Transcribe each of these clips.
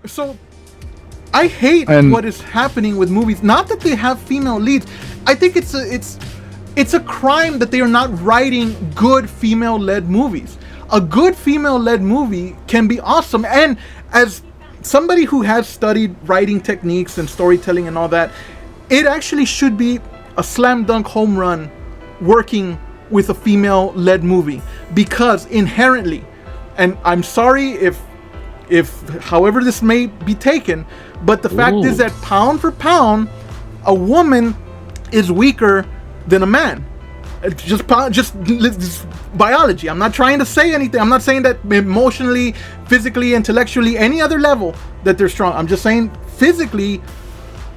So I hate what is happening with movies. Not that they have female leads. I think it's a crime that they are not writing good female-led movies. A good female-led movie can be awesome. And as somebody who has studied writing techniques and storytelling and all that, it actually should be a slam dunk home run working with a female-led movie, because inherently, and I'm sorry if however this may be taken, but the fact is that pound for pound, a woman is weaker than a man. It's just biology. I'm not trying to say anything. I'm not saying that emotionally, physically, intellectually, any other level that they're strong. I'm just saying physically,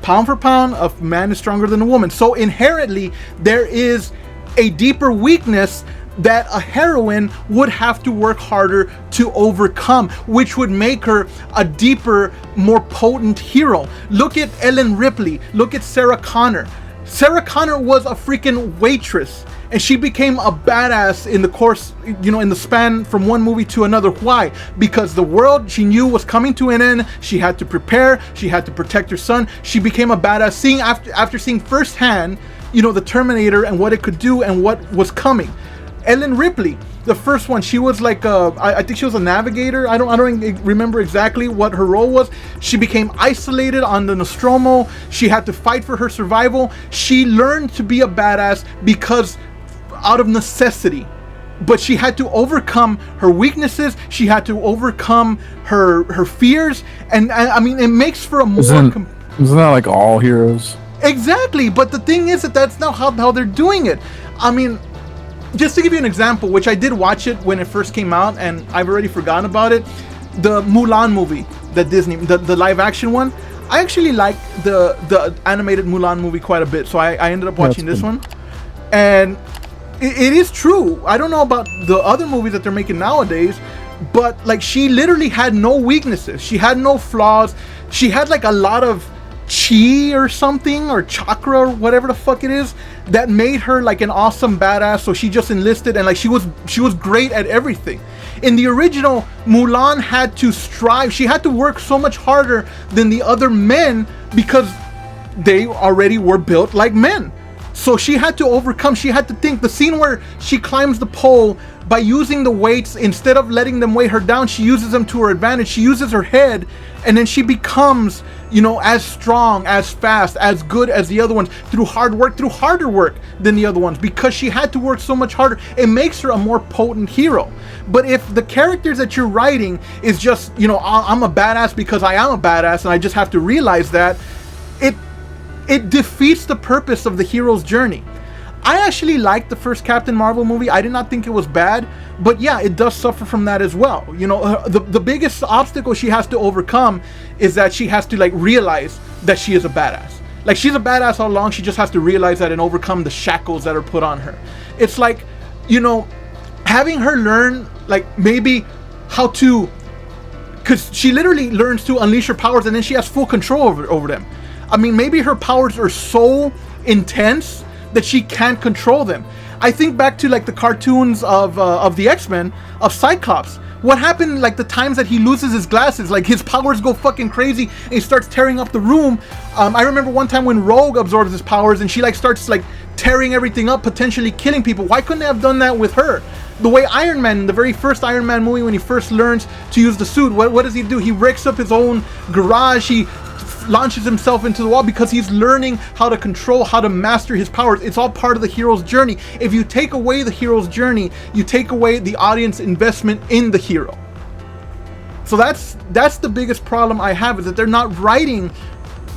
pound for pound, a man is stronger than a woman. So inherently, there is a deeper weakness that a heroine would have to work harder to overcome, which would make her a deeper, more potent hero. Look at Ellen Ripley. Look at Sarah Connor. Sarah Connor was a freaking waitress, and she became a badass in the course, in the span from one movie to another. Why? Because the world she knew was coming to an end. She had to prepare. She had to protect her son. She became a badass. After seeing firsthand, the Terminator and what it could do and what was coming. Ellen Ripley, the first one, she was like I think she was a navigator. I don't remember exactly what her role was. She became isolated on the Nostromo. She had to fight for her survival. She learned to be a badass because out of necessity. But she had to overcome her weaknesses. She had to overcome her fears. And I mean, it makes for a more... Isn't that like all heroes? Exactly. But the thing is that that's not how they're doing it. I mean... Just to give you an example, which I did watch it when it first came out, and I've already forgotten about it, the Mulan movie, the live action one. I actually like the animated Mulan movie quite a bit, so I ended up watching this one. And it is true. I don't know about the other movies that they're making nowadays, but like she literally had no weaknesses. She had no flaws. She had like a lot of chi or something, or chakra, or whatever the fuck it is, that made her like an awesome badass. So she just enlisted, and like she was great at everything. In the original, Mulan had to strive. She had to work so much harder than the other men because they already were built like men. So she had to overcome. She had to think. The scene where she climbs the pole by using the weights, instead of letting them weigh her down, she uses them to her advantage. She uses her head, and then she becomes, as strong, as fast, as good as the other ones through harder work than the other ones, because she had to work so much harder. It makes her a more potent hero. But if the characters that you're writing is just, I'm a badass because I am a badass and I just have to realize that, it defeats the purpose of the hero's journey. I actually liked the first Captain Marvel movie. I did not think it was bad, but yeah, it does suffer from that as well. The biggest obstacle she has to overcome is that she has to like realize that she is a badass. Like, she's a badass all along. She just has to realize that and overcome the shackles that are put on her. It's like, having her learn like maybe how to, because she literally learns to unleash her powers and then she has full control over them. I mean, maybe her powers are so intense that she can't control them. I think back to like the cartoons of the X-Men, of Cyclops. What happened like the times that he loses his glasses, like his powers go fucking crazy and he starts tearing up the room. I remember one time when Rogue absorbs his powers and she like starts like tearing everything up, potentially killing people. Why couldn't they have done that with her? The way Iron Man, the very first Iron Man movie, when he first learns to use the suit, what does he do? He breaks up his own garage. He launches himself into the wall because he's learning how to control, how to master his powers. It's all part of the hero's journey. If you take away the hero's journey, you take away the audience investment in the hero. So that's the biggest problem I have, is that they're not writing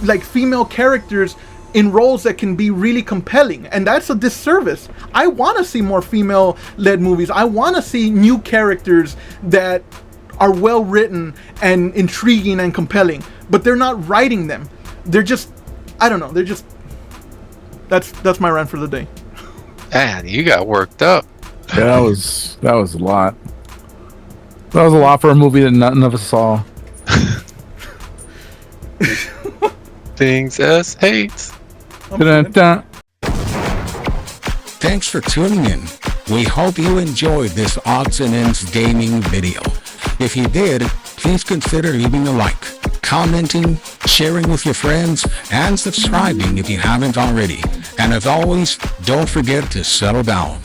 like female characters in roles that can be really compelling, and that's a disservice. I want to see more female-led movies. I want to see new characters that are well written and intriguing and compelling, but they're not writing them. They're just, I don't know, they're just, that's my rant for the day. Man, you got worked up. Yeah, that was a lot. That was a lot for a movie that none of us saw. Things as hates. Thanks for tuning in. We hope you enjoyed this Odds and Ends gaming video. If you did, please consider leaving a like, commenting, sharing with your friends, and subscribing if you haven't already. And as always, don't forget to settle down.